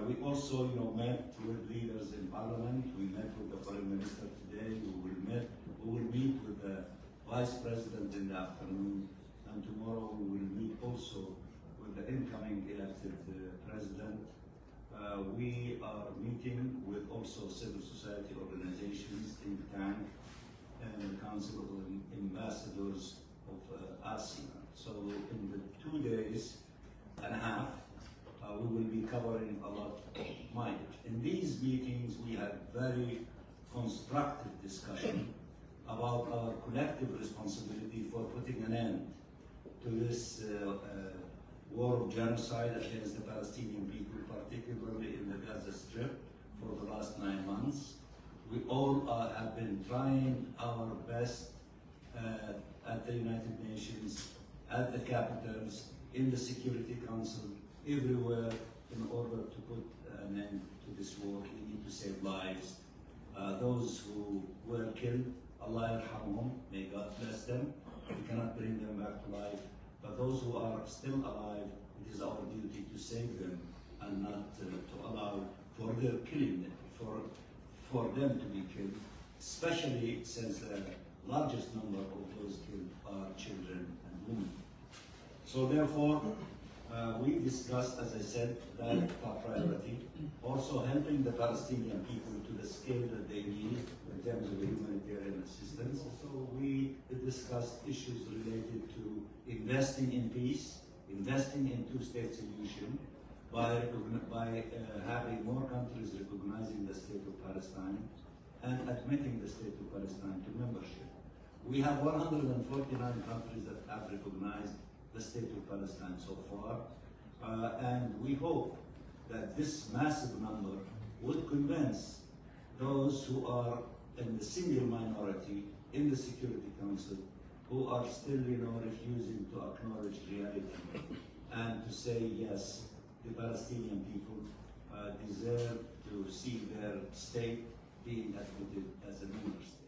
We also, met with leaders in parliament. We met with the foreign minister today. We will meet with the vice president in the afternoon, and tomorrow we will meet also with the incoming elected president. We are meeting with also civil society organizations, think tank, and the Council of Ambassadors of ASEAN. So in the 2 days and a half, we will be covering a lot of mileage. In these meetings, we had very constructive discussion about our collective responsibility for putting an end to this war of genocide against the Palestinian people, particularly in the Gaza Strip, for the last 9 months. We all have been trying our best at the United Nations, at the capitals, in the Security Council, everywhere, in order to put an end to this war. We need to save lives. Those who were killed, Allah yarhamhum, may God bless them. We cannot bring them back to life. But those who are still alive, it is our duty to save them and not to allow for their killing, for them to be killed, especially since the largest number of those killed are children and women. So therefore, we discussed, as I said, that top priority, also helping the Palestinian people to the scale that they need in terms of humanitarian assistance. So we discussed issues related to investing in peace, investing in two-state solution, by having more countries recognizing the state of Palestine and admitting the state of Palestine to membership. We have 149 countries that have recognized the state of Palestine so far, and we hope that this massive number would convince those who are in the single minority in the Security Council, who are still, refusing to acknowledge reality and to say, yes, the Palestinian people deserve to see their state being admitted as a member state.